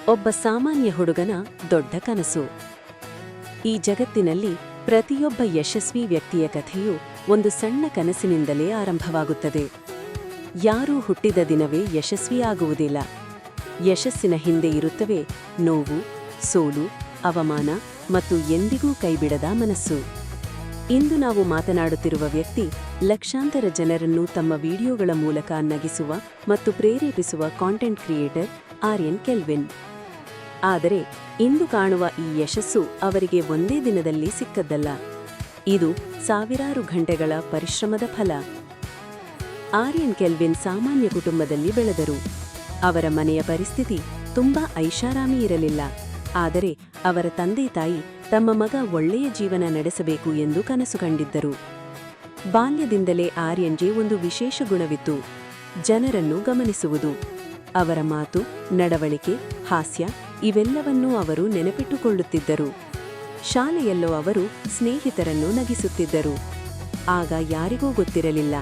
ಒಬ್ಬ ಸಾಮಾನ್ಯ ಹುಡುಗನ ದೊಡ್ಡ ಕನಸು. ಈ ಜಗತ್ತಿನಲ್ಲಿ ಪ್ರತಿಯೊಬ್ಬ ಯಶಸ್ವಿ ವ್ಯಕ್ತಿಯ ಕಥೆಯು ಒಂದು ಸಣ್ಣ ಕನಸಿನಿಂದಲೇ ಆರಂಭವಾಗುತ್ತದೆ. ಯಾರೂ ಹುಟ್ಟಿದ ದಿನವೇ ಯಶಸ್ವಿಯಾಗುವುದಿಲ್ಲ. ಯಶಸ್ಸಿನ ಹಿಂದೆ ಇರುತ್ತವೆ ನೋವು, ಸೋಲು, ಅವಮಾನ ಮತ್ತು ಎಂದಿಗೂ ಕೈಬಿಡದ ಮನಸ್ಸು. ಇಂದು ನಾವು ಮಾತನಾಡುತ್ತಿರುವ ವ್ಯಕ್ತಿ ಲಕ್ಷಾಂತರ ಜನರನ್ನು ತಮ್ಮ ವಿಡಿಯೋಗಳ ಮೂಲಕ ನಗಿಸುವ ಮತ್ತು ಪ್ರೇರೇಪಿಸುವ ಕಾಂಟೆಂಟ್ ಕ್ರಿಯೇಟರ್ ಆರ್ಯನ್ ಕೆಲ್ವಿನ್. ಆದರೆ ಇಂದು ಕಾಣುವ ಈ ಯಶಸ್ಸು ಅವರಿಗೆ ಒಂದೇ ದಿನದಲ್ಲಿ ಸಿಕ್ಕದ್ದಲ್ಲ. ಇದು ಸಾವಿರಾರು ಗಂಟೆಗಳ ಪರಿಶ್ರಮದ ಫಲ. ಆರ್ಯನ್ ಕೆಲ್ವಿನ್ ಸಾಮಾನ್ಯ ಕುಟುಂಬದಲ್ಲಿ ಬೆಳೆದರು. ಅವರ ಮನೆಯ ಪರಿಸ್ಥಿತಿ ತುಂಬಾ ಐಷಾರಾಮಿ ಇರಲಿಲ್ಲ. ಆದರೆ ಅವರ ತಂದೆ ತಾಯಿ ತಮ್ಮ ಮಗ ಒಳ್ಳೆಯ ಜೀವನ ನಡೆಸಬೇಕು ಎಂದು ಕನಸು ಕಂಡಿದ್ದರು. ಬಾಲ್ಯದಿಂದಲೇ ಆರ್ಯನ್ಗೆ ಒಂದು ವಿಶೇಷ ಗುಣವಿತ್ತು: ಜನರನ್ನು ಗಮನಿಸುವುದು. ಅವರ ಮಾತು, ನಡವಳಿಕೆ, ಹಾಸ್ಯ ಇವೆಲ್ಲವನ್ನೂ ಅವರು ನೆನಪಿಟ್ಟುಕೊಳ್ಳುತ್ತಿದ್ದರು. ಶಾಲೆಯಲ್ಲೋ ಅವರು ಸ್ನೇಹಿತರನ್ನು ನಗಿಸುತ್ತಿದ್ದರು. ಆಗ ಯಾರಿಗೂ ಗೊತ್ತಿರಲಿಲ್ಲ,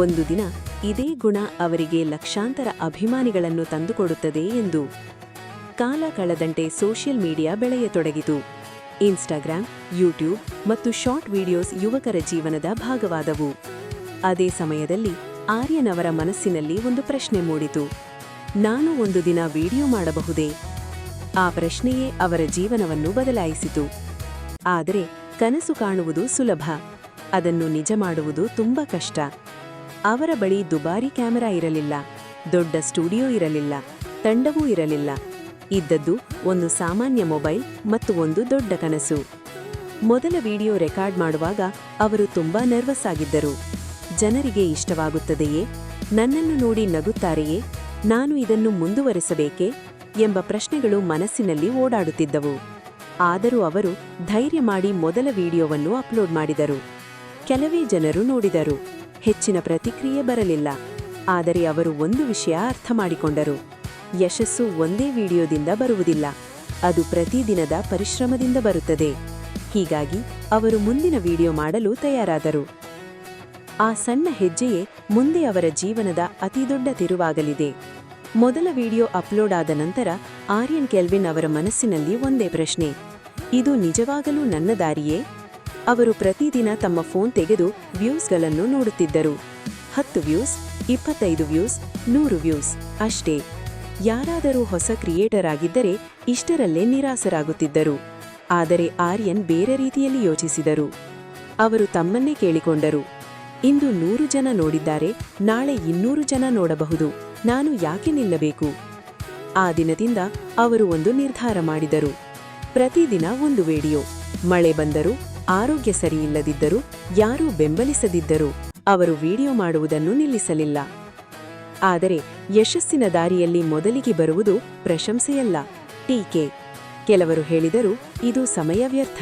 ಒಂದು ದಿನ ಇದೇ ಗುಣ ಅವರಿಗೆ ಲಕ್ಷಾಂತರ ಅಭಿಮಾನಿಗಳನ್ನು ತಂದುಕೊಡುತ್ತದೆ ಎಂದು. ಕಾಲ ಕಳೆದಂತೆ ಸೋಷಿಯಲ್ ಮೀಡಿಯಾ ಬೆಳೆಯತೊಡಗಿತು. ಇನ್ಸ್ಟಾಗ್ರಾಮ್, ಯೂಟ್ಯೂಬ್ ಮತ್ತು ಶಾರ್ಟ್ ವಿಡಿಯೋಸ್ ಯುವಕರ ಜೀವನದ ಭಾಗವಾದವು. ಅದೇ ಸಮಯದಲ್ಲಿ ಆರ್ಯನ್ ಅವರ ಮನಸ್ಸಿನಲ್ಲಿ ಒಂದು ಪ್ರಶ್ನೆ ಮೂಡಿತು: ನಾನು ಒಂದು ದಿನ ವಿಡಿಯೋ ಮಾಡಬಹುದೇ? ಆ ಪ್ರಶ್ನೆಯೇ ಅವರ ಜೀವನವನ್ನು ಬದಲಾಯಿಸಿತು. ಆದರೆ ಕನಸು ಕಾಣುವುದು ಸುಲಭ, ಅದನ್ನು ನಿಜ ಮಾಡುವುದು ತುಂಬಾ ಕಷ್ಟ. ಅವರ ಬಳಿ ದುಬಾರಿ ಕ್ಯಾಮೆರಾ ಇರಲಿಲ್ಲ, ದೊಡ್ಡ ಸ್ಟುಡಿಯೋ ಇರಲಿಲ್ಲ, ತಂಡವೂ ಇರಲಿಲ್ಲ. ಇದ್ದದ್ದು ಒಂದು ಸಾಮಾನ್ಯ ಮೊಬೈಲ್ ಮತ್ತು ಒಂದು ದೊಡ್ಡ ಕನಸು. ಮೊದಲ ವಿಡಿಯೋ ರೆಕಾರ್ಡ್ ಮಾಡುವಾಗ ಅವರು ತುಂಬಾ ನರ್ವಸ್ ಆಗಿದ್ದರು. ಜನರಿಗೆ ಇಷ್ಟವಾಗುತ್ತದೆಯೇ? ನನ್ನನ್ನು ನೋಡಿ ನಗುತ್ತಾರೆಯೇ? ನಾನು ಇದನ್ನು ಮುಂದುವರೆಸಬೇಕೇ ಎಂಬ ಪ್ರಶ್ನೆಗಳು ಮನಸ್ಸಿನಲ್ಲಿ ಓಡಾಡುತ್ತಿದ್ದವು. ಆದರೂ ಅವರು ಧೈರ್ಯ ಮಾಡಿ ಮೊದಲ ವಿಡಿಯೋವನ್ನು ಅಪ್ಲೋಡ್ ಮಾಡಿದರು. ಕೆಲವೇ ಜನರು ನೋಡಿದರು. ಹೆಚ್ಚಿನ ಪ್ರತಿಕ್ರಿಯೆ ಬರಲಿಲ್ಲ. ಆದರೆ ಅವರು ಒಂದು ವಿಷಯ ಅರ್ಥ ಮಾಡಿಕೊಂಡರು: ಯಶಸ್ಸು ಒಂದೇ ವಿಡಿಯೋದಿಂದ ಬರುವುದಿಲ್ಲ, ಅದು ಪ್ರತಿದಿನದ ಪರಿಶ್ರಮದಿಂದ ಬರುತ್ತದೆ. ಹೀಗಾಗಿ ಅವರು ಮುಂದಿನ ವಿಡಿಯೋ ಮಾಡಲು ತಯಾರಾದರು. ಆ ಸಣ್ಣ ಹೆಜ್ಜೆಯೇ ಮುಂದೆ ಅವರ ಜೀವನದ ಅತಿದೊಡ್ಡ ತಿರುವಾಗಲಿದೆ. ಮೊದಲ ವಿಡಿಯೋ ಅಪ್ಲೋಡ್ ಆದ ನಂತರ ಆರ್ಯನ್ ಕೆಲ್ವಿನ್ ಅವರ ಮನಸ್ಸಿನಲ್ಲಿ ಒಂದೇ ಪ್ರಶ್ನೆ: ಇದು ನಿಜವಾಗಲೂ ನನ್ನ ದಾರಿಯೇ? ಅವರು ಪ್ರತಿದಿನ ತಮ್ಮ ಫೋನ್ ತೆಗೆದು ವ್ಯೂಸ್ಗಳನ್ನು ನೋಡುತ್ತಿದ್ದರು. 10 ವ್ಯೂಸ್, 25 ವ್ಯೂಸ್, 100 ವ್ಯೂಸ್ ಅಷ್ಟೇ. ಯಾರಾದರೂ ಹೊಸ ಕ್ರಿಯೇಟರ್ ಆಗಿದ್ದರೆ ಇಷ್ಟರಲ್ಲೇ ನಿರಾಸರಾಗುತ್ತಿದ್ದರು. ಆದರೆ ಆರ್ಯನ್ ಬೇರೆ ರೀತಿಯಲ್ಲಿ ಯೋಚಿಸಿದರು. ಅವರು ತಮ್ಮನ್ನೇ ಕೇಳಿಕೊಂಡರು: ಇಂದು 100 ಜನ ನೋಡಿದ್ದಾರೆ, ನಾಳೆ 200 ಜನ ನೋಡಬಹುದು, ನಾನು ಯಾಕೆ ನಿಲ್ಲಬೇಕು? ಆ ದಿನದಿಂದ ಅವರು ಒಂದು ನಿರ್ಧಾರ ಮಾಡಿದರು: ಪ್ರತಿದಿನ ಒಂದು ವಿಡಿಯೋ. ಮಳೆ ಬಂದರೂ, ಆರೋಗ್ಯ ಸರಿಯಿಲ್ಲದಿದ್ದರೂ, ಯಾರೂ ಬೆಂಬಲಿಸದಿದ್ದರೂ ಅವರು ವಿಡಿಯೋ ಮಾಡುವುದನ್ನು ನಿಲ್ಲಿಸಲಿಲ್ಲ. ಆದರೆ ಯಶಸ್ಸಿನ ದಾರಿಯಲ್ಲಿ ಮೊದಲಿಗೆ ಬರುವುದು ಪ್ರಶಂಸೆಯಲ್ಲ, ಟೀಕೆ. ಕೆಲವರು ಹೇಳಿದರು, ಇದು ಸಮಯ ವ್ಯರ್ಥ,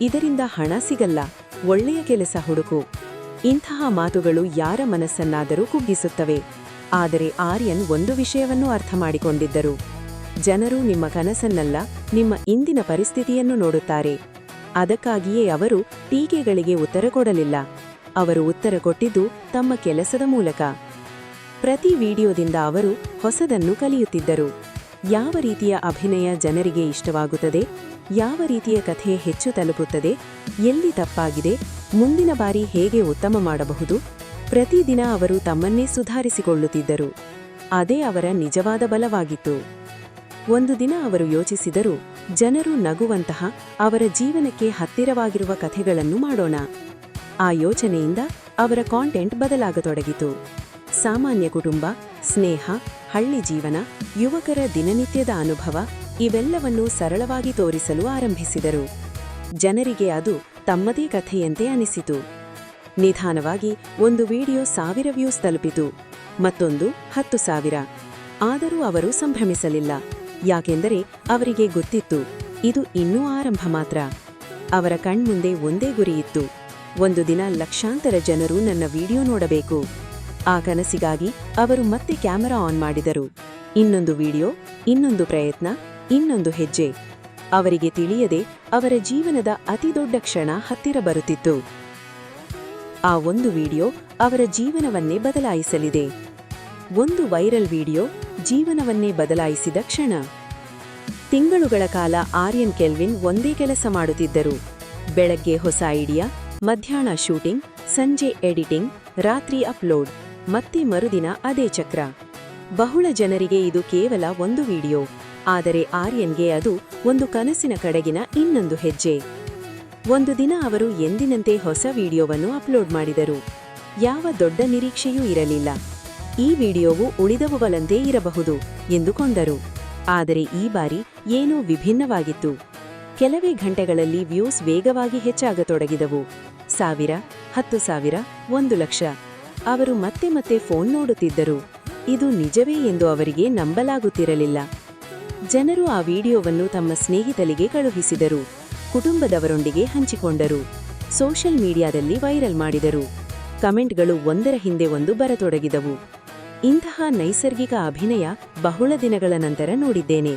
ಇದರಿಂದ ಹಣ ಸಿಗಲ್ಲ, ಒಳ್ಳೆಯ ಕೆಲಸ ಹುಡುಕು. ಇಂತಹ ಮಾತುಗಳು ಯಾರ ಮನಸ್ಸನ್ನಾದರೂ ಕುಗ್ಗಿಸುತ್ತವೆ. ಆದರೆ ಆರ್ಯನ್ ಒಂದು ವಿಷಯವನ್ನು ಅರ್ಥ ಮಾಡಿಕೊಂಡಿದ್ದರು: ಜನರು ನಿಮ್ಮ ಕನಸನ್ನಲ್ಲ, ನಿಮ್ಮ ಇಂದಿನ ಪರಿಸ್ಥಿತಿಯನ್ನು ನೋಡುತ್ತಾರೆ. ಅದಕ್ಕಾಗಿಯೇ ಅವರು ಟೀಕೆಗಳಿಗೆ ಉತ್ತರ ಕೊಡಲಿಲ್ಲ. ಅವರು ಉತ್ತರ ಕೊಟ್ಟಿದ್ದು ತಮ್ಮ ಕೆಲಸದ ಮೂಲಕ. ಪ್ರತಿ ವಿಡಿಯೋದಿಂದ ಅವರು ಹೊಸದನ್ನು ಕಲಿಯುತ್ತಿದ್ದರು. ಯಾವ ರೀತಿಯ ಅಭಿನಯ ಜನರಿಗೆ ಇಷ್ಟವಾಗುತ್ತದೆ, ಯಾವ ರೀತಿಯ ಕಥೆ ಹೆಚ್ಚು ತಲುಪುತ್ತದೆ, ಎಲ್ಲಿ ತಪ್ಪಾಗಿದೆ, ಮುಂದಿನ ಬಾರಿ ಹೇಗೆ ಉತ್ತಮ ಮಾಡಬಹುದು. ಪ್ರತಿದಿನ ಅವರು ತಮ್ಮನ್ನೇ ಸುಧಾರಿಸಿಕೊಳ್ಳುತ್ತಿದ್ದರು. ಅದೇ ಅವರ ನಿಜವಾದ ಬಲವಾಗಿತ್ತು. ಒಂದು ದಿನ ಅವರು ಯೋಚಿಸಿದರು: ಜನರು ನಗುವಂತಹ, ಅವರ ಜೀವನಕ್ಕೆ ಹತ್ತಿರವಾಗಿರುವ ಕಥೆಗಳನ್ನು ಮಾಡೋಣ. ಆ ಯೋಚನೆಯಿಂದ ಅವರ ಕಾಂಟೆಂಟ್ ಬದಲಾಗತೊಡಗಿತು. ಸಾಮಾನ್ಯ ಕುಟುಂಬ, ಸ್ನೇಹ, ಹಳ್ಳಿ ಜೀವನ, ಯುವಕರ ದಿನನಿತ್ಯದ ಅನುಭವ ಇವೆಲ್ಲವನ್ನೂ ಸರಳವಾಗಿ ತೋರಿಸಲು ಆರಂಭಿಸಿದರು. ಜನರಿಗೆ ಅದು ತಮ್ಮದೇ ಕಥೆಯಂತೆ ಅನಿಸಿತು. ನಿಧಾನವಾಗಿ ಒಂದು ವಿಡಿಯೋ 1000 ವ್ಯೂಸ್ ತಲುಪಿತು, ಮತ್ತೊಂದು 10,000. ಆದರೂ ಅವರು ಸಂಭ್ರಮಿಸಲಿಲ್ಲ. ಯಾಕೆಂದರೆ ಅವರಿಗೆ ಗೊತ್ತಿತ್ತು, ಇದು ಇನ್ನೂ ಆರಂಭ ಮಾತ್ರ. ಅವರ ಕಣ್ಮುಂದೆ ಒಂದೇ ಗುರಿಯಿತ್ತು: ಒಂದು ದಿನ ಲಕ್ಷಾಂತರ ಜನರು ನನ್ನ ವಿಡಿಯೋ ನೋಡಬೇಕು. ಆ ಕನಸಿಗಾಗಿ ಅವರು ಮತ್ತೆ ಕ್ಯಾಮೆರಾ ಆನ್ ಮಾಡಿದರು. ಇನ್ನೊಂದು ವಿಡಿಯೋ, ಇನ್ನೊಂದು ಪ್ರಯತ್ನ, ಇನ್ನೊಂದು ಹೆಜ್ಜೆ. ಅವರಿಗೆ ತಿಳಿಯದೆ ಅವರ ಜೀವನದ ಅತಿದೊಡ್ಡ ಕ್ಷಣ ಹತ್ತಿರ ಬರುತ್ತಿತ್ತು. ಆ ಒಂದು ವಿಡಿಯೋ ಅವರ ಜೀವನವನ್ನೇ ಬದಲಾಯಿಸಲಿದೆ. ಒಂದು ವೈರಲ್ ವಿಡಿಯೋ ಜೀವನವನ್ನೇ ಬದಲಾಯಿಸಿದ ಕ್ಷಣ. ತಿಂಗಳುಗಳ ಕಾಲ ಆರ್ಯನ್ ಕೆಲ್ವಿನ್ ಒಂದೇ ಕೆಲಸ ಮಾಡುತ್ತಿದ್ದರು. ಬೆಳಗ್ಗೆ ಹೊಸ ಐಡಿಯಾ, ಮಧ್ಯಾಹ್ನ ಶೂಟಿಂಗ್, ಸಂಜೆ ಎಡಿಟಿಂಗ್, ರಾತ್ರಿ ಅಪ್ಲೋಡ್, ಮತ್ತೆ ಮರುದಿನ ಅದೇ ಚಕ್ರ. ಬಹುಳ ಜನರಿಗೆ ಇದು ಕೇವಲ ಒಂದು ವಿಡಿಯೋ, ಆದರೆ ಆರ್ಯನ್ಗೆ ಅದು ಒಂದು ಕನಸಿನ ಕಡೆಗಿನ ಇನ್ನೊಂದು ಹೆಜ್ಜೆ. ಒಂದು ದಿನ ಅವರು ಎಂದಿನಂತೆ ಹೊಸ ವಿಡಿಯೋವನ್ನು ಅಪ್ಲೋಡ್ ಮಾಡಿದರು. ಯಾವ ದೊಡ್ಡ ನಿರೀಕ್ಷೆಯೂ ಇರಲಿಲ್ಲ. ಈ ವಿಡಿಯೋವು ಉಳಿದವುಗಳಂತೆ ಇರಬಹುದು ಎಂದುಕೊಂಡರು. ಆದರೆ ಈ ಬಾರಿ ಏನೋ ವಿಭಿನ್ನವಾಗಿತ್ತು. ಕೆಲವೇ ಗಂಟೆಗಳಲ್ಲಿ ವ್ಯೂಸ್ ವೇಗವಾಗಿ ಹೆಚ್ಚಾಗತೊಡಗಿದವು. 1000, 10,000, 1,00,000. ಅವರು ಮತ್ತೆ ಮತ್ತೆ ಫೋನ್ ನೋಡುತ್ತಿದ್ದರು. ಇದು ನಿಜವೇ ಎಂದು ಅವರಿಗೆ ನಂಬಲಾಗುತ್ತಿರಲಿಲ್ಲ. ಜನರು ಆ ವಿಡಿಯೋವನ್ನು ತಮ್ಮ ಸ್ನೇಹಿತರಿಗೆ ಕಳುಹಿಸಿದರು, ಕುಟುಂಬದವರೊಂದಿಗೆ ಹಂಚಿಕೊಂಡರು, ಸೋಷಿಯಲ್ ಮೀಡಿಯಾದಲ್ಲಿ ವೈರಲ್ ಮಾಡಿದರು. ಕಮೆಂಟ್ಗಳು ಒಂದರ ಹಿಂದೆ ಒಂದು ಬರತೊಡಗಿದವು. ಇಂತಹ ನೈಸರ್ಗಿಕ ಅಭಿನಯ ಬಹುಳ ದಿನಗಳ ನಂತರ ನೋಡಿದ್ದೇನೆ.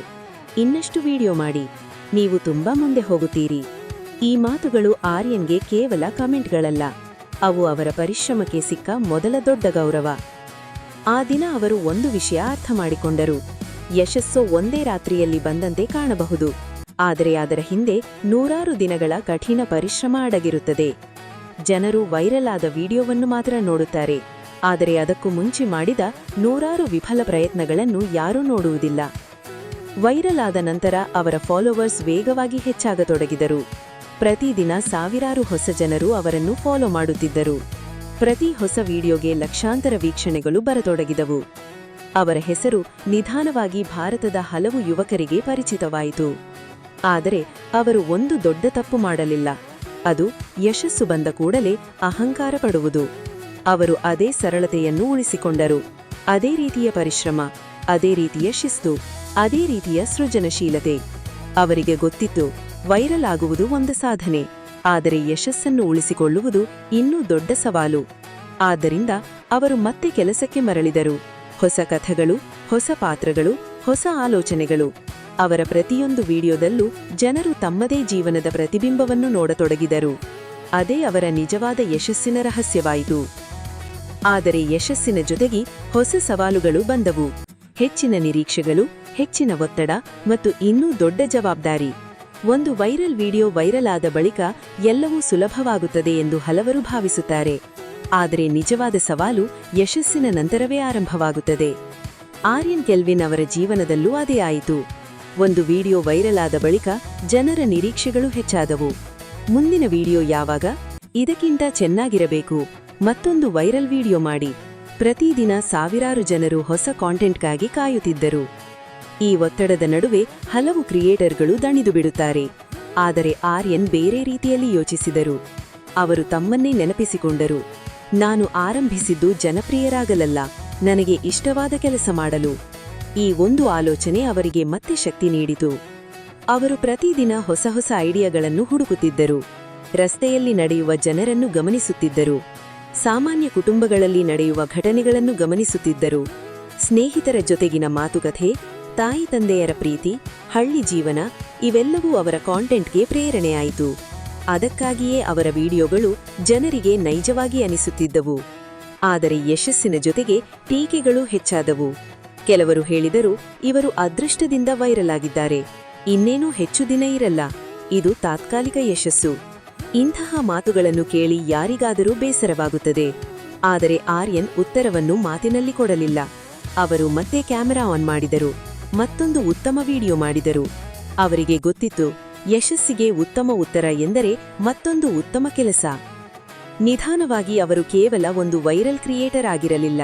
ಇನ್ನಷ್ಟು ವಿಡಿಯೋ ಮಾಡಿ, ನೀವು ತುಂಬಾ ಮುಂದೆ ಹೋಗುತ್ತೀರಿ. ಈ ಮಾತುಗಳು ಆರ್ಯನ್ಗೆ ಕೇವಲ ಕಮೆಂಟ್ಗಳಲ್ಲ, ಅವು ಅವರ ಪರಿಶ್ರಮಕ್ಕೆ ಸಿಕ್ಕ ಮೊದಲ ದೊಡ್ಡ ಗೌರವ. ಆ ದಿನ ಅವರು ಒಂದು ವಿಷಯ ಅರ್ಥ ಮಾಡಿಕೊಂಡರು. ಯಶಸ್ಸು ಒಂದೇ ರಾತ್ರಿಯಲ್ಲಿ ಬಂದಂತೆ ಕಾಣಬಹುದು, ಆದರೆ ಅದರ ಹಿಂದೆ ನೂರಾರು ದಿನಗಳ ಕಠಿಣ ಪರಿಶ್ರಮ ಅಡಗಿರುತ್ತದೆ. ಜನರು ವೈರಲ್ ಆದ ವಿಡಿಯೋವನ್ನು ಮಾತ್ರ ನೋಡುತ್ತಾರೆ, ಆದರೆ ಅದಕ್ಕೂ ಮುಂಚೆ ಮಾಡಿದ ನೂರಾರು ವಿಫಲ ಪ್ರಯತ್ನಗಳನ್ನು ಯಾರೂ ನೋಡುವುದಿಲ್ಲ. ವೈರಲ್ ಆದ ನಂತರ ಅವರ ಫಾಲೋವರ್ಸ್ ವೇಗವಾಗಿ ಹೆಚ್ಚಾಗತೊಡಗಿದರು. ಪ್ರತಿದಿನ ಸಾವಿರಾರು ಹೊಸ ಜನರು ಅವರನ್ನು ಫಾಲೋ ಮಾಡುತ್ತಿದ್ದರು. ಪ್ರತಿ ಹೊಸ ವಿಡಿಯೋಗೆ ಲಕ್ಷಾಂತರ ವೀಕ್ಷಣೆಗಳು ಬರತೊಡಗಿದವು. ಅವರ ಹೆಸರು ನಿಧಾನವಾಗಿ ಭಾರತದ ಹಲವು ಯುವಕರಿಗೆ ಪರಿಚಿತವಾಯಿತು. ಆದರೆ ಅವರು ಒಂದು ದೊಡ್ಡ ತಪ್ಪು ಮಾಡಲಿಲ್ಲ. ಅದು ಯಶಸ್ಸು ಬಂದ ಕೂಡಲೇ ಅಹಂಕಾರ ಪಡುವುದು. ಅವರು ಅದೇ ಸರಳತೆಯನ್ನು ಉಳಿಸಿಕೊಂಡರು. ಅದೇ ರೀತಿಯ ಪರಿಶ್ರಮ, ಅದೇ ರೀತಿಯ ಶಿಸ್ತು, ಅದೇ ರೀತಿಯ ಸೃಜನಶೀಲತೆ. ಅವರಿಗೆ ಗೊತ್ತಿತ್ತು, ವೈರಲ್ ಆಗುವುದು ಒಂದು ಸಾಧನೆ, ಆದರೆ ಯಶಸ್ಸನ್ನು ಉಳಿಸಿಕೊಳ್ಳುವುದು ಇನ್ನೂ ದೊಡ್ಡ ಸವಾಲು. ಆದ್ದರಿಂದ ಅವರು ಮತ್ತೆ ಕೆಲಸಕ್ಕೆ ಮರಳಿದರು. ಹೊಸ ಕಥೆಗಳು, ಹೊಸ ಪಾತ್ರಗಳು, ಹೊಸ ಆಲೋಚನೆಗಳು. ಅವರ ಪ್ರತಿಯೊಂದು ವಿಡಿಯೋದಲ್ಲೂ ಜನರು ತಮ್ಮದೇ ಜೀವನದ ಪ್ರತಿಬಿಂಬವನ್ನು ನೋಡತೊಡಗಿದರು. ಅದೇ ಅವರ ನಿಜವಾದ ಯಶಸ್ಸಿನ ರಹಸ್ಯವಾಯಿತು. ಆದರೆ ಯಶಸ್ಸಿನ ಜೊತೆಗೆ ಹೊಸ ಸವಾಲುಗಳು ಬಂದವು. ಹೆಚ್ಚಿನ ನಿರೀಕ್ಷೆಗಳು, ಹೆಚ್ಚಿನ ಒತ್ತಡ ಮತ್ತು ಇನ್ನೂ ದೊಡ್ಡ ಜವಾಬ್ದಾರಿ. ಒಂದು ವೈರಲ್ ವಿಡಿಯೋ ವೈರಲ್ ಆದ ಬಳಿಕ ಎಲ್ಲವೂ ಸುಲಭವಾಗುತ್ತದೆ ಎಂದು ಹಲವರು ಭಾವಿಸುತ್ತಾರೆ. ಆದರೆ ನಿಜವಾದ ಸವಾಲು ಯಶಸ್ಸಿನ ನಂತರವೇ ಆರಂಭವಾಗುತ್ತದೆ. ಆರ್ಯನ್ ಕೆಲ್ವಿನ್ ಅವರ ಜೀವನದಲ್ಲೂ ಅದೇ ಆಯಿತು. ಒಂದು ವಿಡಿಯೋ ವೈರಲ್ ಆದ ಬಳಿಕ ಜನರ ನಿರೀಕ್ಷೆಗಳು ಹೆಚ್ಚಾದವು. ಮುಂದಿನ ವಿಡಿಯೋ ಯಾವಾಗ? ಇದಕ್ಕಿಂತ ಚೆನ್ನಾಗಿರಬೇಕು, ಮತ್ತೊಂದು ವೈರಲ್ ವಿಡಿಯೋ ಮಾಡಿ. ಪ್ರತಿದಿನ ಸಾವಿರಾರು ಜನರು ಹೊಸ ಕಾಂಟೆಂಟ್ಗಾಗಿ ಕಾಯುತ್ತಿದ್ದರು. ಈ ಒತ್ತಡದ ನಡುವೆ ಹಲವು ಕ್ರಿಯೇಟರ್ಗಳು ದಣಿದು ಬಿಡುತ್ತಾರೆ. ಆದರೆ ಆರ್ಯನ್ ಬೇರೆ ರೀತಿಯಲ್ಲಿ ಯೋಚಿಸಿದರು. ಅವರು ತಮ್ಮನ್ನೇ ನೆನಪಿಸಿಕೊಂಡರು. ನಾನು ಆರಂಭಿಸಿದ್ದು ಜನಪ್ರಿಯರಾಗಲಲ್ಲ, ನನಗೆ ಇಷ್ಟವಾದ ಕೆಲಸ ಮಾಡಲು. ಈ ಒಂದು ಆಲೋಚನೆ ಅವರಿಗೆ ಮತ್ತೆ ಶಕ್ತಿ ನೀಡಿತು. ಅವರು ಪ್ರತಿದಿನ ಹೊಸ ಹೊಸ ಐಡಿಯಾಗಳನ್ನು ಹುಡುಕುತ್ತಿದ್ದರು. ರಸ್ತೆಯಲ್ಲಿ ನಡೆಯುವ ಜನರನ್ನು ಗಮನಿಸುತ್ತಿದ್ದರು. ಸಾಮಾನ್ಯ ಕುಟುಂಬಗಳಲ್ಲಿ ನಡೆಯುವ ಘಟನೆಗಳನ್ನು ಗಮನಿಸುತ್ತಿದ್ದರು. ಸ್ನೇಹಿತರ ಜೊತೆಗಿನ ಮಾತುಕತೆ, ತಾಯಿ ತಂದೆಯರ ಪ್ರೀತಿ, ಹಳ್ಳಿ ಜೀವನ, ಇವೆಲ್ಲವೂ ಅವರ ಕಾಂಟೆಂಟ್ಗೆ ಪ್ರೇರಣೆಯಾಯಿತು. ಅದಕ್ಕಾಗಿಯೇ ಅವರ ವಿಡಿಯೋಗಳು ಜನರಿಗೆ ನೈಜವಾಗಿ ಅನಿಸುತ್ತಿದ್ದವು. ಆದರೆ ಯಶಸ್ಸಿನ ಜೊತೆಗೆ ಟೀಕೆಗಳು ಹೆಚ್ಚಾದವು. ಕೆಲವರು ಹೇಳಿದರು, ಇವರು ಅದೃಷ್ಟದಿಂದ ವೈರಲ್ ಆಗಿದ್ದಾರೆ, ಇನ್ನೇನೂ ಹೆಚ್ಚು ದಿನ ಇರಲ್ಲ, ಇದು ತಾತ್ಕಾಲಿಕ ಯಶಸ್ಸು. ಇಂತಹ ಮಾತುಗಳನ್ನು ಕೇಳಿ ಯಾರಿಗಾದರೂ ಬೇಸರವಾಗುತ್ತದೆ. ಆದರೆ ಆರ್ಯನ್ ಉತ್ತರವನ್ನು ಮಾತಿನಲ್ಲಿ ಕೊಡಲಿಲ್ಲ. ಅವರು ಮತ್ತೆ ಕ್ಯಾಮೆರಾ ಆನ್ ಮಾಡಿದರು, ಮತ್ತೊಂದು ಉತ್ತಮ ವಿಡಿಯೋ ಮಾಡಿದರು. ಅವರಿಗೆ ಗೊತ್ತಿತ್ತು, ಯಶಸ್ಸಿಗೆ ಉತ್ತಮ ಉತ್ತರ ಎಂದರೆ ಮತ್ತೊಂದು ಉತ್ತಮ ಕೆಲಸ. ನಿಧಾನವಾಗಿ ಅವರು ಕೇವಲ ಒಂದು ವೈರಲ್ ಕ್ರಿಯೇಟರ್ ಆಗಿರಲಿಲ್ಲ,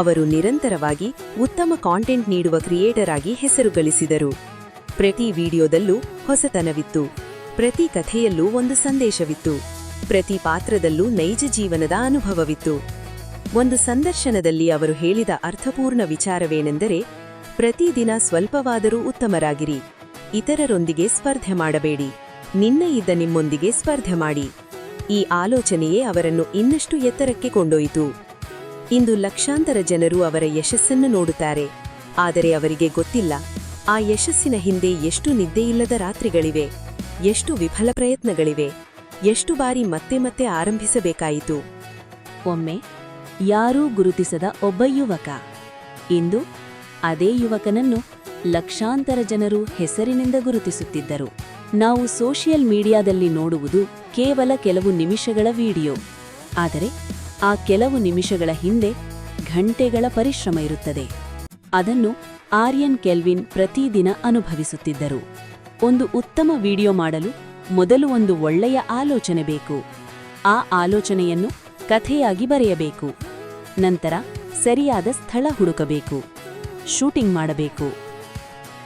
ಅವರು ನಿರಂತರವಾಗಿ ಉತ್ತಮ ಕಾಂಟೆಂಟ್ ನೀಡುವ ಕ್ರಿಯೇಟರ್ ಆಗಿ ಹೆಸರು ಗಳಿಸಿದರು. ಪ್ರತಿ ವಿಡಿಯೋದಲ್ಲೂ ಹೊಸತನವಿತ್ತು, ಪ್ರತಿ ಕಥೆಯಲ್ಲೂ ಒಂದು ಸಂದೇಶವಿತ್ತು, ಪ್ರತಿ ಪಾತ್ರದಲ್ಲೂ ನೈಜ ಜೀವನದ ಅನುಭವವಿತ್ತು. ಒಂದು ಸಂದರ್ಶನದಲ್ಲಿ ಅವರು ಹೇಳಿದ ಅರ್ಥಪೂರ್ಣ ವಿಚಾರವೇನೆಂದರೆ, ಪ್ರತಿದಿನ ಸ್ವಲ್ಪವಾದರೂ ಉತ್ತಮರಾಗಿರಿ, ಇತರರೊಂದಿಗೆ ಸ್ಪರ್ಧೆ ಮಾಡಬೇಡಿ, ನಿಮ್ಮೊಂದಿಗೆ ಸ್ಪರ್ಧೆ ಮಾಡಿ. ಈ ಆಲೋಚನೆಯೇ ಅವರನ್ನು ಇನ್ನಷ್ಟು ಎತ್ತರಕ್ಕೆ ಕೊಂಡೊಯ್ಯಿತು. ಇಂದು ಲಕ್ಷಾಂತರ ಜನರು ಅವರ ಯಶಸ್ಸನ್ನು ನೋಡುತ್ತಾರೆ, ಆದರೆ ಅವರಿಗೆ ಗೊತ್ತಿಲ್ಲ, ಆ ಯಶಸ್ಸಿನ ಹಿಂದೆ ಎಷ್ಟು ನಿದ್ದೆಯಿಲ್ಲದ ರಾತ್ರಿಗಳಿವೆ, ಎಷ್ಟು ವಿಫಲ ಪ್ರಯತ್ನಗಳಿವೆ, ಎಷ್ಟು ಬಾರಿ ಮತ್ತೆ ಮತ್ತೆ ಆರಂಭಿಸಬೇಕಾಯಿತು. ಒಮ್ಮೆ ಯಾರೂ ಗುರುತಿಸದ ಒಬ್ಬ ಯುವಕ. ಇಂದು ಅದೇ ಯುವಕನನ್ನು ಲಕ್ಷಾಂತರ ಜನರು ಹೆಸರಿನಿಂದ ಗುರುತಿಸುತ್ತಿದ್ದರು. ನಾವು ಸೋಷಿಯಲ್ ಮೀಡಿಯಾದಲ್ಲಿ ನೋಡುವುದು ಕೇವಲ ಕೆಲವು ನಿಮಿಷಗಳ ವಿಡಿಯೋ, ಆದರೆ ಆ ಕೆಲವು ನಿಮಿಷಗಳ ಹಿಂದೆ ಘಂಟೆಗಳ ಪರಿಶ್ರಮ ಇರುತ್ತದೆ. ಅದನ್ನು ಆರ್ಯನ್ ಕೆಲ್ವಿನ್ ಪ್ರತಿದಿನ ಅನುಭವಿಸುತ್ತಿದ್ದರು. ಒಂದು ಉತ್ತಮ ವಿಡಿಯೋ ಮಾಡಲು ಮೊದಲು ಒಂದು ಒಳ್ಳೆಯ ಆಲೋಚನೆ ಬೇಕು. ಆ ಆಲೋಚನೆಯನ್ನು ಕಥೆಯಾಗಿ ಬರೆಯಬೇಕು. ನಂತರ ಸರಿಯಾದ ಸ್ಥಳ ಹುಡುಕಬೇಕು, ಶೂಟಿಂಗ್ ಮಾಡಬೇಕು.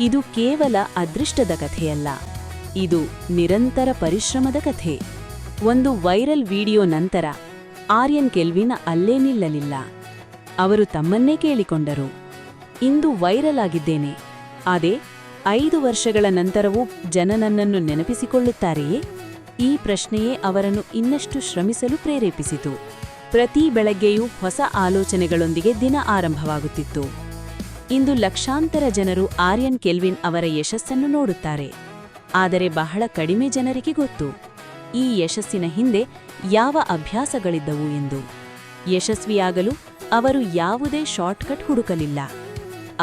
ಇದು ಕೇವಲ ಅದೃಷ್ಟದ ಕಥೆಯಲ್ಲ, ಇದು ನಿರಂತರ ಪರಿಶ್ರಮದ ಕಥೆ. ಒಂದು ವೈರಲ್ ವಿಡಿಯೋ ನಂತರ ಆರ್ಯನ್ ಕೆಲ್ವಿನ್ ಅಲ್ಲೇ ನಿಲ್ಲಲಿಲ್ಲ. ಅವರು ತಮ್ಮನ್ನೇ ಕೇಳಿಕೊಂಡರು, ಇಂದು ವೈರಲ್ ಆಗಿದ್ದೇನೆ, ಆದರೆ 5 ವರ್ಷಗಳ ನಂತರವೂ ಜನ ನನ್ನನ್ನು ನೆನಪಿಸಿಕೊಳ್ಳುತ್ತಾರೆಯೇ? ಈ ಪ್ರಶ್ನೆಯೇ ಅವರನ್ನು ಇನ್ನಷ್ಟು ಶ್ರಮಿಸಲು ಪ್ರೇರೇಪಿಸಿತು. ಪ್ರತಿ ಬೆಳಗ್ಗೆಯೂ ಹೊಸ ಆಲೋಚನೆಗಳೊಂದಿಗೆ ದಿನ ಆರಂಭವಾಗುತ್ತಿತ್ತು. ಇಂದು ಲಕ್ಷಾಂತರ ಜನರು ಆರ್ಯನ್ ಕೆಲ್ವಿನ್ ಅವರ ಯಶಸ್ಸನ್ನು ನೋಡುತ್ತಾರೆ, ಆದರೆ ಬಹಳ ಕಡಿಮೆ ಜನರಿಗೆ ಗೊತ್ತು ಈ ಯಶಸ್ಸಿನ ಹಿಂದೆ ಯಾವ ಅಭ್ಯಾಸಗಳಿದ್ದವು ಎಂದು. ಯಶಸ್ವಿಯಾಗಲು ಅವರು ಯಾವುದೇ ಶಾರ್ಟ್ಕಟ್ ಹುಡುಕಲಿಲ್ಲ.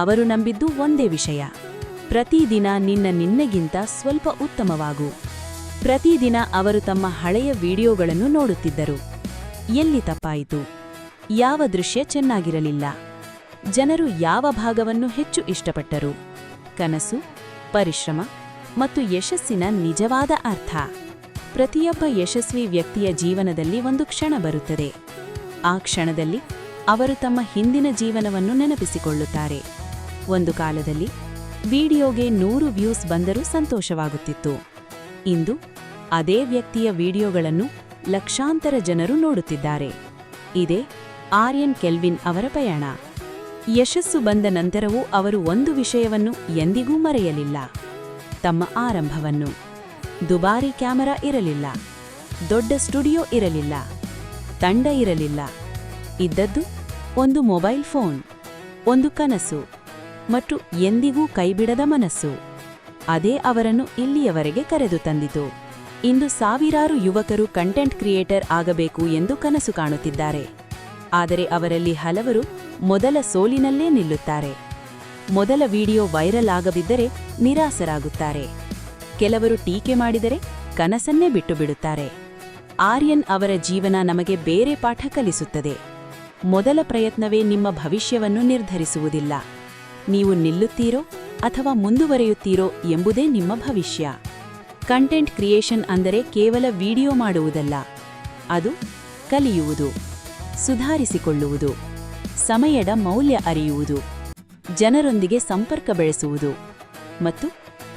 ಅವರು ನಂಬಿದ್ದು ಒಂದೇ ವಿಷಯ: ಪ್ರತಿದಿನ ನಿನ್ನೆಗಿಂತ ಸ್ವಲ್ಪ ಉತ್ತಮವಾಗು. ಪ್ರತಿದಿನ ಅವರು ತಮ್ಮ ಹಳೆಯ ವಿಡಿಯೋಗಳನ್ನು ನೋಡುತ್ತಿದ್ದರು. ಎಲ್ಲಿ ತಪ್ಪಾಯಿತು? ಯಾವ ದೃಶ್ಯ ಚೆನ್ನಾಗಿರಲಿಲ್ಲ? ಜನರು ಯಾವ ಭಾಗವನ್ನು ಹೆಚ್ಚು ಇಷ್ಟಪಟ್ಟರು? ಕನಸು, ಪರಿಶ್ರಮ ಮತ್ತು ಯಶಸ್ಸಿನ ನಿಜವಾದ ಅರ್ಥ. ಪ್ರತಿಯೊಬ್ಬ ಯಶಸ್ವಿ ವ್ಯಕ್ತಿಯ ಜೀವನದಲ್ಲಿ ಒಂದು ಕ್ಷಣ ಬರುತ್ತದೆ. ಆ ಕ್ಷಣದಲ್ಲಿ ಅವರು ತಮ್ಮ ಹಿಂದಿನ ಜೀವನವನ್ನು ನೆನಪಿಸಿಕೊಳ್ಳುತ್ತಾರೆ. ಒಂದು ಕಾಲದಲ್ಲಿ ವಿಡಿಯೋಗೆ 100 ವ್ಯೂಸ್ ಬಂದರೂ ಸಂತೋಷವಾಗುತ್ತಿತ್ತು. ಇಂದು ಅದೇ ವ್ಯಕ್ತಿಯ ವಿಡಿಯೋಗಳನ್ನು ಲಕ್ಷಾಂತರ ಜನರು ನೋಡುತ್ತಿದ್ದಾರೆ. ಇದೇ ಆರ್ಯನ್ ಕೆಲ್ವಿನ್ ಅವರ ಪಯಣ. ಯಶಸ್ಸು ಬಂದ ನಂತರವೂ ಅವರು ಒಂದು ವಿಷಯವನ್ನು ಎಂದಿಗೂ ಮರೆಯಲಿಲ್ಲ: ತಮ್ಮ ಆರಂಭವನ್ನು. ದುಬಾರಿ ಕ್ಯಾಮೆರಾ ಇರಲಿಲ್ಲ, ದೊಡ್ಡ ಸ್ಟುಡಿಯೋ ಇರಲಿಲ್ಲ, ತಂಡ ಇರಲಿಲ್ಲ. ಇದ್ದದ್ದು ಒಂದು ಮೊಬೈಲ್ ಫೋನ್, ಒಂದು ಕನಸು ಮತ್ತು ಎಂದಿಗೂ ಕೈಬಿಡದ ಮನಸ್ಸು. ಅದೇ ಅವರನ್ನು ಇಲ್ಲಿಯವರೆಗೆ ಕರೆದು ತಂದಿತು. ಇಂದು ಸಾವಿರಾರು ಯುವಕರು ಕಂಟೆಂಟ್ ಕ್ರಿಯೇಟರ್ ಆಗಬೇಕು ಎಂದು ಕನಸು ಕಾಣುತ್ತಿದ್ದಾರೆ. ಆದರೆ ಅವರಲ್ಲಿ ಹಲವರು ಮೊದಲ ಸೋಲಿನಲ್ಲೇ ನಿಲ್ಲುತ್ತಾರೆ. ಮೊದಲ ವಿಡಿಯೋ ವೈರಲ್ ಆಗದಿದ್ದರೆ ನಿರಾಸರಾಗುತ್ತಾರೆ. ಕೆಲವರು ಟೀಕೆ ಮಾಡಿದರೆ ಕನಸನ್ನೇ ಬಿಟ್ಟು ಬಿಡುತ್ತಾರೆ. ಆರ್ಯನ್ ಅವರ ಜೀವನ ನಮಗೆ ಬೇರೆ ಪಾಠ ಕಲಿಸುತ್ತದೆ. ಮೊದಲ ಪ್ರಯತ್ನವೇ ನಿಮ್ಮ ಭವಿಷ್ಯವನ್ನು ನಿರ್ಧರಿಸುವುದಿಲ್ಲ. ನೀವು ನಿಲ್ಲುತ್ತೀರೋ ಅಥವಾ ಮುಂದುವರಿಯುತ್ತೀರೋ ಎಂಬುದೇ ನಿಮ್ಮ ಭವಿಷ್ಯ. ಕಂಟೆಂಟ್ ಕ್ರಿಯೇಷನ್ ಅಂದರೆ ಕೇವಲ ವಿಡಿಯೋ ಮಾಡುವುದಲ್ಲ, ಅದು ಕಲಿಯುವುದು, ಸುಧಾರಿಸಿಕೊಳ್ಳುವುದು, ಸಮಯದ ಮೌಲ್ಯ ಅರಿಯುವುದು, ಜನರೊಂದಿಗೆ ಸಂಪರ್ಕ ಬೆಳೆಸುವುದು ಮತ್ತು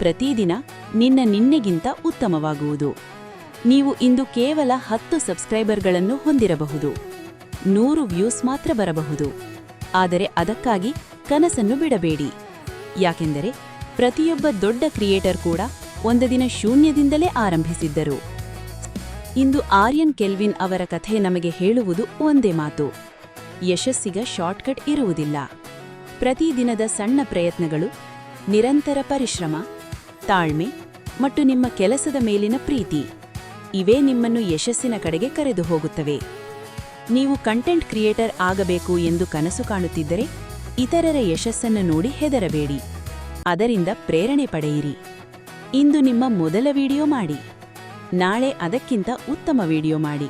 ಪ್ರತಿದಿನ ನಿನ್ನೆಗಿಂತ ಉತ್ತಮವಾಗುವುದು. ನೀವು ಇಂದು ಕೇವಲ 10 ಸಬ್ಸ್ಕ್ರೈಬರ್ಗಳನ್ನು ಹೊಂದಿರಬಹುದು, 100 ವ್ಯೂಸ್ ಮಾತ್ರ ಬರಬಹುದು. ಆದರೆ ಅದಕ್ಕಾಗಿ ಕನಸನ್ನು ಬಿಡಬೇಡಿ. ಯಾಕೆಂದರೆ ಪ್ರತಿಯೊಬ್ಬ ದೊಡ್ಡ ಕ್ರಿಯೇಟರ್ ಕೂಡ ಒಂದು ದಿನ ಶೂನ್ಯದಿಂದಲೇ ಆರಂಭಿಸಿದ್ದರು. ಇಂದು ಆರ್ಯನ್ ಕೆಲ್ವಿನ್ ಅವರ ಕಥೆ ನಮಗೆ ಹೇಳುವುದು ಒಂದೇ ಮಾತು: ಯಶಸ್ಸಿಗೆ ಶಾರ್ಟ್ಕಟ್ ಇರುವುದಿಲ್ಲ. ಪ್ರತಿದಿನದ ಸಣ್ಣ ಪ್ರಯತ್ನಗಳು, ನಿರಂತರ ಪರಿಶ್ರಮ, ತಾಳ್ಮೆ ಮತ್ತು ನಿಮ್ಮ ಕೆಲಸದ ಮೇಲಿನ ಪ್ರೀತಿ ಇವೇ ನಿಮ್ಮನ್ನು ಯಶಸ್ಸಿನ ಕಡೆಗೆ ಕರೆದು ಹೋಗುತ್ತವೆ. ನೀವು ಕಂಟೆಂಟ್ ಕ್ರಿಯೇಟರ್ ಆಗಬೇಕು ಎಂದು ಕನಸು ಕಾಣುತ್ತಿದ್ದರೆ ಇತರರ ಯಶಸ್ಸನ್ನು ನೋಡಿ ಹೆದರಬೇಡಿ. ಅದರಿಂದ ಪ್ರೇರಣೆ ಪಡೆಯಿರಿ. ಇಂದು ನಿಮ್ಮ ಮೊದಲ ವಿಡಿಯೋ ಮಾಡಿ, ನಾಳೆ ಅದಕ್ಕಿಂತ ಉತ್ತಮ ವಿಡಿಯೋ ಮಾಡಿ.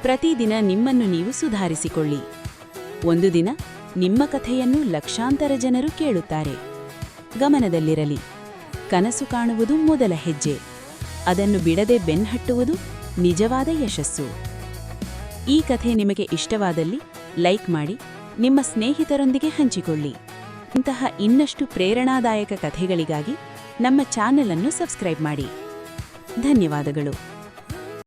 ಪ್ರತಿದಿನ ನಿಮ್ಮನ್ನು ನೀವು ಸುಧಾರಿಸಿಕೊಳ್ಳಿ. ಒಂದು ದಿನ ನಿಮ್ಮ ಕಥೆಯನ್ನು ಲಕ್ಷಾಂತರ ಜನರು ಕೇಳುತ್ತಾರೆ. ಗಮನದಲ್ಲಿರಲಿ: ಕನಸು ಕಾಣುವುದು ಮೊದಲ ಹೆಜ್ಜೆ, ಅದನ್ನು ಬಿಡದೆ ಬೆನ್ನಹಟ್ಟುವುದು ನಿಜವಾದ ಯಶಸ್ಸು. ಈ ಕಥೆ ನಿಮಗೆ ಇಷ್ಟವಾದಲ್ಲಿ ಲೈಕ್ ಮಾಡಿ, ನಿಮ್ಮ ಸ್ನೇಹಿತರೊಂದಿಗೆ ಹಂಚಿಕೊಳ್ಳಿ. ಇಂತಹ ಇನ್ನಷ್ಟು ಪ್ರೇರಣಾದಾಯಕ ಕಥೆಗಳಿಗಾಗಿ ನಮ್ಮ ಚಾನೆಲ್ ಅನ್ನು ಸಬ್ಸ್ಕ್ರೈಬ್ ಮಾಡಿ. ಧನ್ಯವಾದಗಳು.